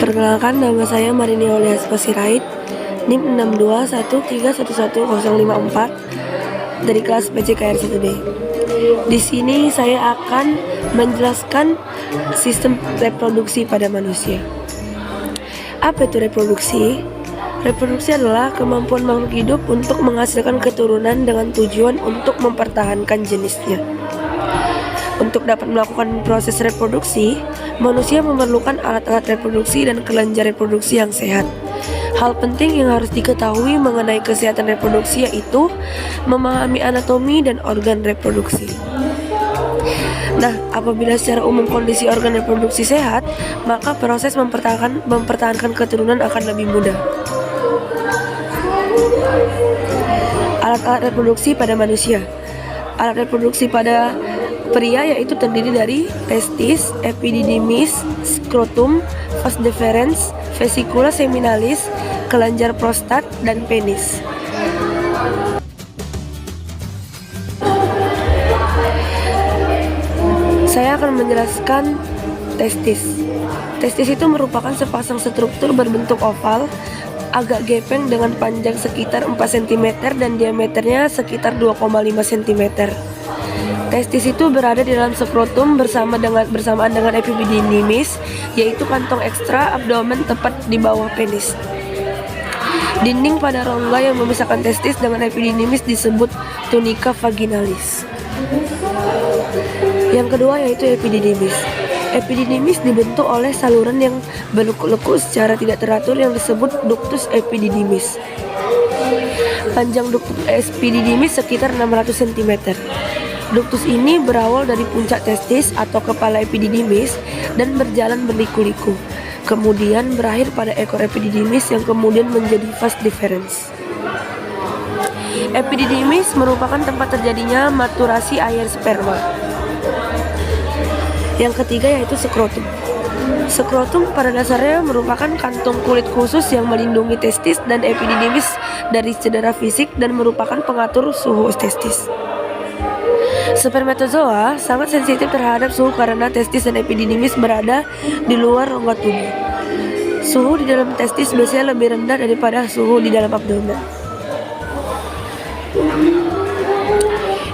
Perkenalkan, nama saya Marini Aulia Spasirait, NIM 6213111054 dari kelas PJKR 1D. Di sini saya akan menjelaskan sistem reproduksi pada manusia. Apa itu reproduksi? Reproduksi adalah kemampuan makhluk hidup untuk menghasilkan keturunan dengan tujuan untuk mempertahankan jenisnya. Untuk dapat melakukan proses reproduksi, manusia memerlukan alat-alat reproduksi dan kelenjar reproduksi yang sehat. Hal penting yang harus diketahui mengenai kesehatan reproduksi yaitu memahami anatomi dan organ reproduksi. Nah, apabila secara umum kondisi organ reproduksi sehat, maka proses mempertahankan keturunan akan lebih mudah. Alat-alat reproduksi pada manusia. Alat reproduksi pada pria yaitu terdiri dari testis, epididymis, skrotum, vas deferens, vesicula seminalis, kelenjar prostat, dan penis. Saya akan menjelaskan testis. Testis itu merupakan sepasang struktur berbentuk oval, agak gepeng dengan panjang sekitar 4 cm dan diameternya sekitar 2,5 cm. Testis itu berada di dalam skrotum bersamaan dengan epididymis, yaitu kantong ekstra abdomen tepat di bawah penis. Dinding pada rongga yang memisahkan testis dengan epididymis disebut tunica vaginalis. Yang kedua yaitu epididymis. Epididymis dibentuk oleh saluran yang berleku-leku secara tidak teratur yang disebut ductus epididymis. Panjang ductus epididymis sekitar 600 cm. Ductus ini berawal dari puncak testis atau kepala epididymis dan berjalan berliku-liku. Kemudian berakhir pada ekor epididymis yang kemudian menjadi vas deferens. Epididymis merupakan tempat terjadinya maturasi air sperma. Yang ketiga yaitu skrotum. Skrotum pada dasarnya merupakan kantung kulit khusus yang melindungi testis dan epididymis dari cedera fisik dan merupakan pengatur suhu testis. Spermatozoa sangat sensitif terhadap suhu karena testis dan epididymis berada di luar rongga tubuh. Suhu di dalam testis biasanya lebih rendah daripada suhu di dalam abdomen.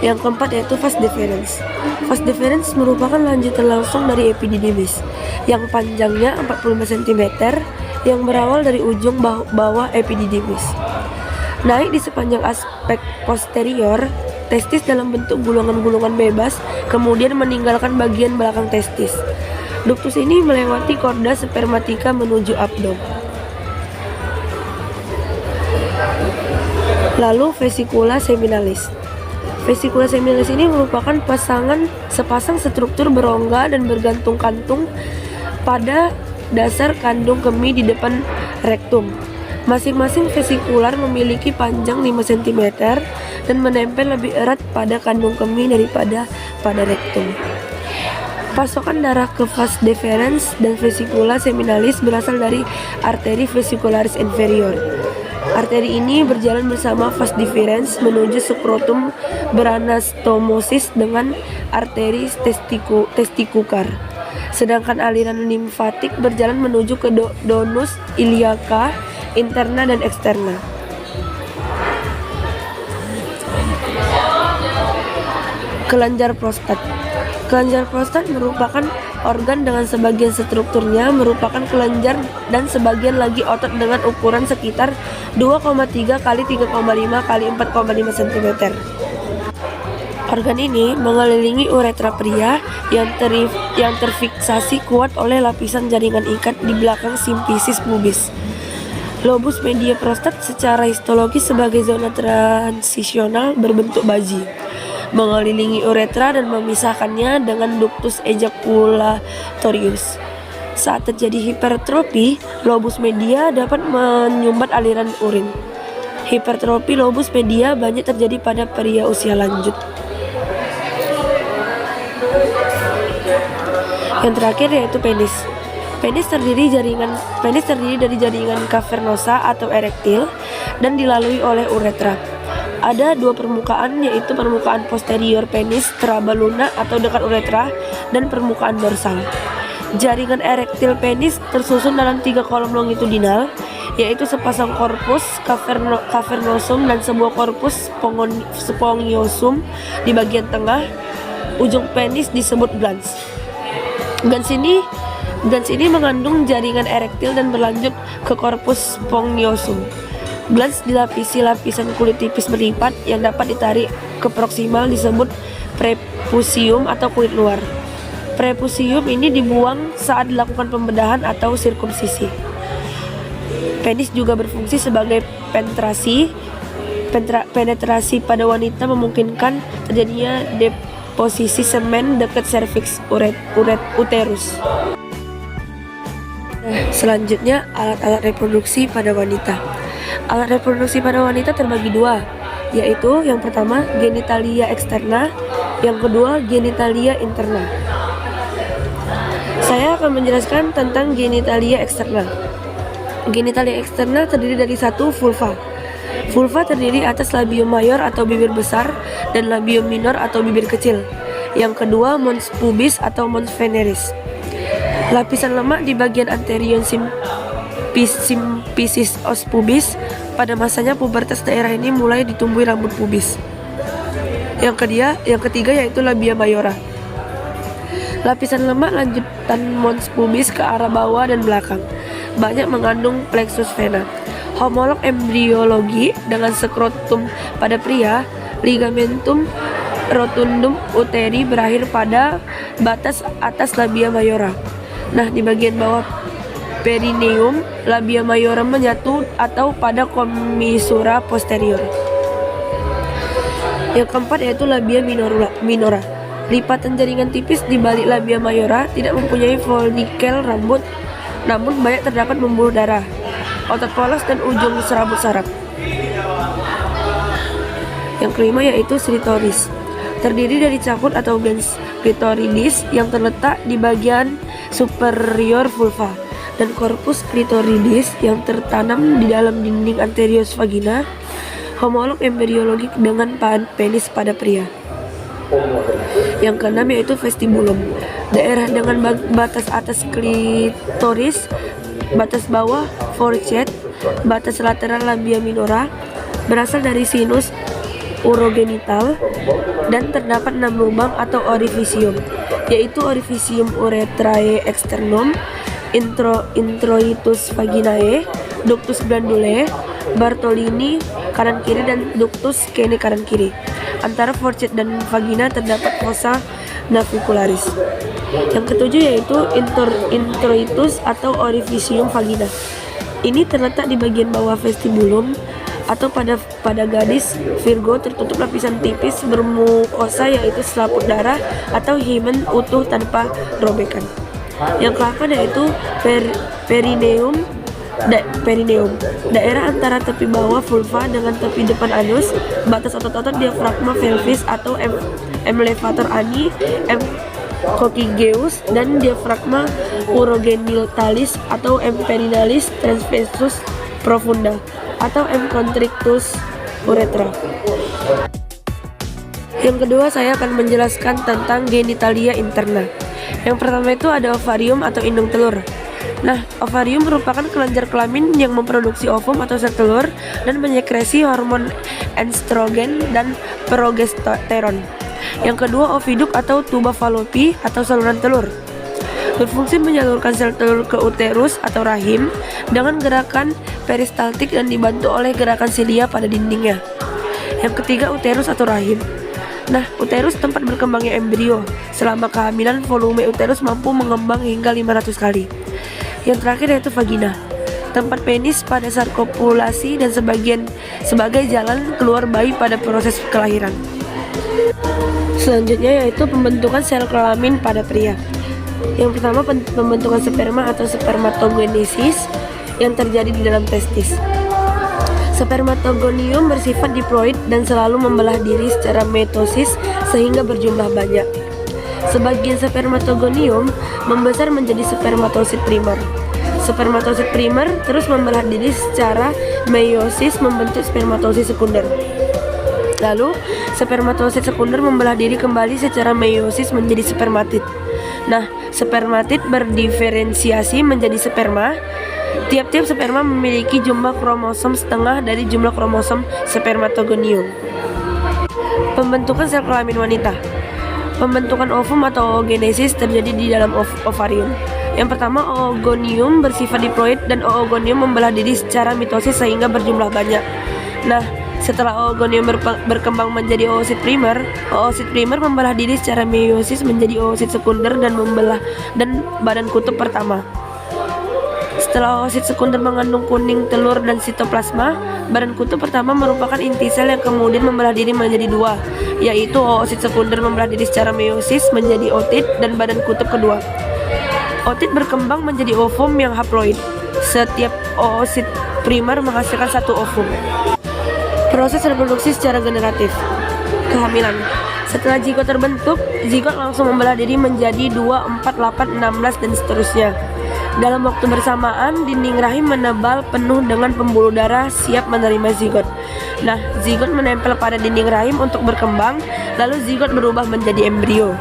Yang keempat yaitu vas deferens. Vas deferens merupakan lanjutan langsung dari epididymis yang panjangnya 45 cm yang berawal dari ujung bawah epididymis. Naik di sepanjang aspek posterior testis dalam bentuk gulungan-gulungan bebas, kemudian meninggalkan bagian belakang testis. Ductus ini melewati korda spermatika menuju abdomen. Lalu vesicula seminalis. Vesicula seminalis ini merupakan sepasang struktur berongga dan bergantung kantung pada dasar kandung kemih di depan rektum. Masing-masing vesikular memiliki panjang 5 cm dan menempel lebih erat pada kandung kemih daripada pada rektum. Pasokan darah ke vas deferens dan vesicula seminalis berasal dari arteri vesicularis inferior. Arteri ini berjalan bersama vas deferens menuju skrotum beranastomosis dengan arteri testikukar. Sedangkan aliran limfatik berjalan menuju ke donus iliaca interna dan eksterna. Kelenjar prostat. Kelenjar prostat merupakan organ dengan sebagian strukturnya merupakan kelenjar dan sebagian lagi otot dengan ukuran sekitar 2,3 x 3,5 x 4,5 cm. Organ ini mengelilingi uretra pria yang terfiksasi kuat oleh lapisan jaringan ikat di belakang simfisis pubis. Lobus media prostat secara histologis sebagai zona transisional berbentuk baji, mengelilingi uretra dan memisahkannya dengan ductus ejaculatorius. Saat terjadi hipertrofi, lobus media dapat menyumbat aliran urin. Hipertrofi lobus media banyak terjadi pada pria usia lanjut. Yang terakhir yaitu penis. Penis terdiri dari jaringan cavernosa atau erektil dan dilalui oleh uretra. Ada dua permukaan, yaitu permukaan posterior penis trabeluna atau dekat uretra dan permukaan dorsal. Jaringan erektil penis tersusun dalam 3 kolom longitudinal, yaitu sepasang korpus cavernosum dan sebuah korpus spongiosum di bagian tengah. Ujung penis disebut glans. Glans ini mengandung jaringan erektil dan berlanjut ke korpus spongiosum. Glans dilapisi lapisan kulit tipis berlipat yang dapat ditarik ke proksimal disebut prepusium atau kulit luar. Prepusium ini dibuang saat dilakukan pembedahan atau sirkumsisi. Penis juga berfungsi sebagai penetrasi pada wanita, memungkinkan terjadinya deposisi semen dekat serviks uterus. Selanjutnya, alat-alat reproduksi pada wanita. Alat reproduksi pada wanita terbagi dua, yaitu yang pertama genitalia eksterna, yang kedua genitalia interna. Saya akan menjelaskan tentang genitalia eksterna. Genitalia eksterna terdiri dari satu, vulva. Vulva terdiri atas labium mayor atau bibir besar dan labium minor atau bibir kecil. Yang kedua, mons pubis atau mons veneris. Lapisan lemak di bagian anterior symphysis os pubis. Pada masanya pubertas daerah ini mulai ditumbuhi rambut pubis. Yang ketiga yaitu labia mayora. Lapisan lemak lanjutan mons pubis ke arah bawah dan belakang. Banyak mengandung plexus vena. Homolog embriologi dengan skrotum pada pria, ligamentum rotundum uteri berakhir pada batas atas labia mayora. Nah, di bagian bawah perineum, labia mayora menyatu atau pada commissura posterior. Yang keempat yaitu labia minora. Lipatan jaringan tipis di balik labia mayora tidak mempunyai follikel rambut, namun banyak terdapat pembuluh darah, otot polos dan ujung serabut saraf. Yang kelima yaitu clitoris. Terdiri dari cakut atau glans clitoridis yang terletak di bagian superior vulva dan korpus clitoridis yang tertanam di dalam dinding anterior vagina. Homolog embriologi dengan penis pada pria. Yang keenam yaitu vestibulum. Daerah dengan batas atas klitoris, batas bawah forehead, batas lateral labia minora, berasal dari sinus urogenital dan terdapat 6 lubang atau orifisium, yaitu orifisium uretrae externum, introitus vaginae, ductus glandulae, Bartolini kanan kiri dan ductus kene kanan kiri. Antara forehead dan vagina terdapat fossa navicularis. Yang ketujuh yaitu introitus atau orifisium vagina. Ini terletak di bagian bawah vestibulum atau pada gadis Virgo, tertutup lapisan tipis bermukosa yaitu selaput darah atau hymen utuh tanpa robekan. Yang ke-8 yaitu perineum. Daerah antara tepi bawah vulva dengan tepi depan anus, batas otot-otot diafragma pelvis atau elevator ani, coccygeus dan diafragma urogenitalis atau perinalis transversus profunda atau constrictus uretra. Yang kedua, saya akan menjelaskan tentang genitalia interna. Yang pertama itu ada ovarium atau indung telur. Nah, ovarium merupakan kelenjar kelamin yang memproduksi ovum atau sel telur dan menyekresi hormon estrogen dan progesteron. Yang kedua, oviduk atau tuba fallopi atau saluran telur. Berfungsi menyalurkan sel telur ke uterus atau rahim dengan gerakan peristaltik dan dibantu oleh gerakan silia pada dindingnya. Yang ketiga, uterus atau rahim. Nah, uterus tempat berkembangnya embrio. Selama kehamilan, volume uterus mampu mengembang hingga 500 kali. Yang terakhir yaitu vagina, tempat penis pada saat kopulasi dan sebagai jalan keluar bayi pada proses kelahiran. Selanjutnya yaitu pembentukan sel kelamin pada pria. Yang pertama, pembentukan sperma atau spermatogenesis yang terjadi di dalam testis. Spermatogonium bersifat diploid dan selalu membelah diri secara mitosis sehingga berjumlah banyak. Sebagian spermatogonium membesar menjadi spermatosit primer. Spermatosit primer terus membelah diri secara meiosis membentuk spermatosit sekunder. Lalu, spermatosit sekunder membelah diri kembali secara meiosis menjadi spermatid. Nah, spermatid berdiferensiasi menjadi sperma. Tiap-tiap sperma memiliki jumlah kromosom setengah dari jumlah kromosom spermatogonium. Pembentukan sel kelamin wanita. Pembentukan ovum atau oogenesis terjadi di dalam ovarium. Yang pertama, oogonium bersifat diploid dan oogonium membelah diri secara mitosis sehingga berjumlah banyak. Nah, setelah oogonium berkembang menjadi oosit primer membelah diri secara meiosis menjadi oosit sekunder dan badan kutub pertama. Setelah oosit sekunder mengandung kuning telur dan sitoplasma, badan kutub pertama merupakan inti sel yang kemudian membelah diri menjadi dua, yaitu oosit sekunder membelah diri secara meiosis menjadi otit dan badan kutub kedua. Otit berkembang menjadi ovum yang haploid. Setiap oosit primer menghasilkan satu ovum. Proses reproduksi secara generatif. Kehamilan. Setelah zigot terbentuk, zigot langsung membelah diri menjadi 2, 4, 8, 16 dan seterusnya. Dalam waktu bersamaan, dinding rahim menebal penuh dengan pembuluh darah siap menerima zigot. Nah, zigot menempel pada dinding rahim untuk berkembang, lalu zigot berubah menjadi embrio.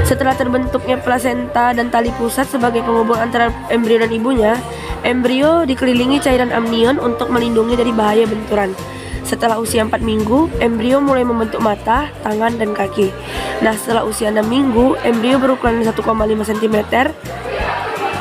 Setelah terbentuknya plasenta dan tali pusat sebagai penghubung antara embrio dan ibunya, embrio dikelilingi cairan amnion untuk melindungi dari bahaya benturan. Setelah usia 4 minggu, embrio mulai membentuk mata, tangan, dan kaki. Nah, setelah usia 6 minggu, embrio berukuran 1,5 cm.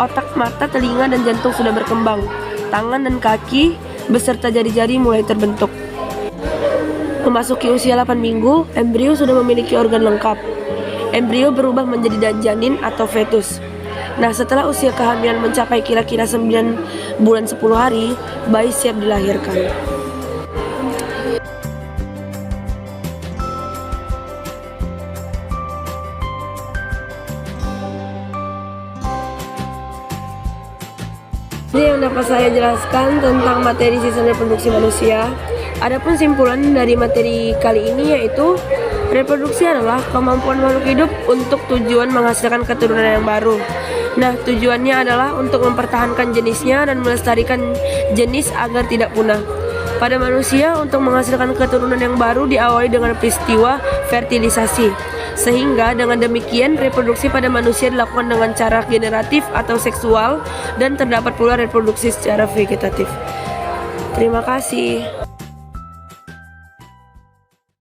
Otak, mata, telinga, dan jantung sudah berkembang. Tangan dan kaki beserta jari-jari mulai terbentuk. Memasuki usia 8 minggu, embrio sudah memiliki organ lengkap. Embrio berubah menjadi janin atau fetus. Nah, setelah usia kehamilan mencapai kira-kira 9 bulan 10 hari, bayi siap dilahirkan. Ini yang dapat saya jelaskan tentang materi sistem reproduksi manusia. Adapun simpulan dari materi kali ini yaitu reproduksi adalah kemampuan makhluk hidup untuk tujuan menghasilkan keturunan yang baru. Nah, tujuannya adalah untuk mempertahankan jenisnya dan melestarikan jenis agar tidak punah. Pada manusia, untuk menghasilkan keturunan yang baru diawali dengan peristiwa fertilisasi. Sehingga dengan demikian reproduksi pada manusia dilakukan dengan cara generatif atau seksual dan terdapat pula reproduksi secara vegetatif. Terima kasih.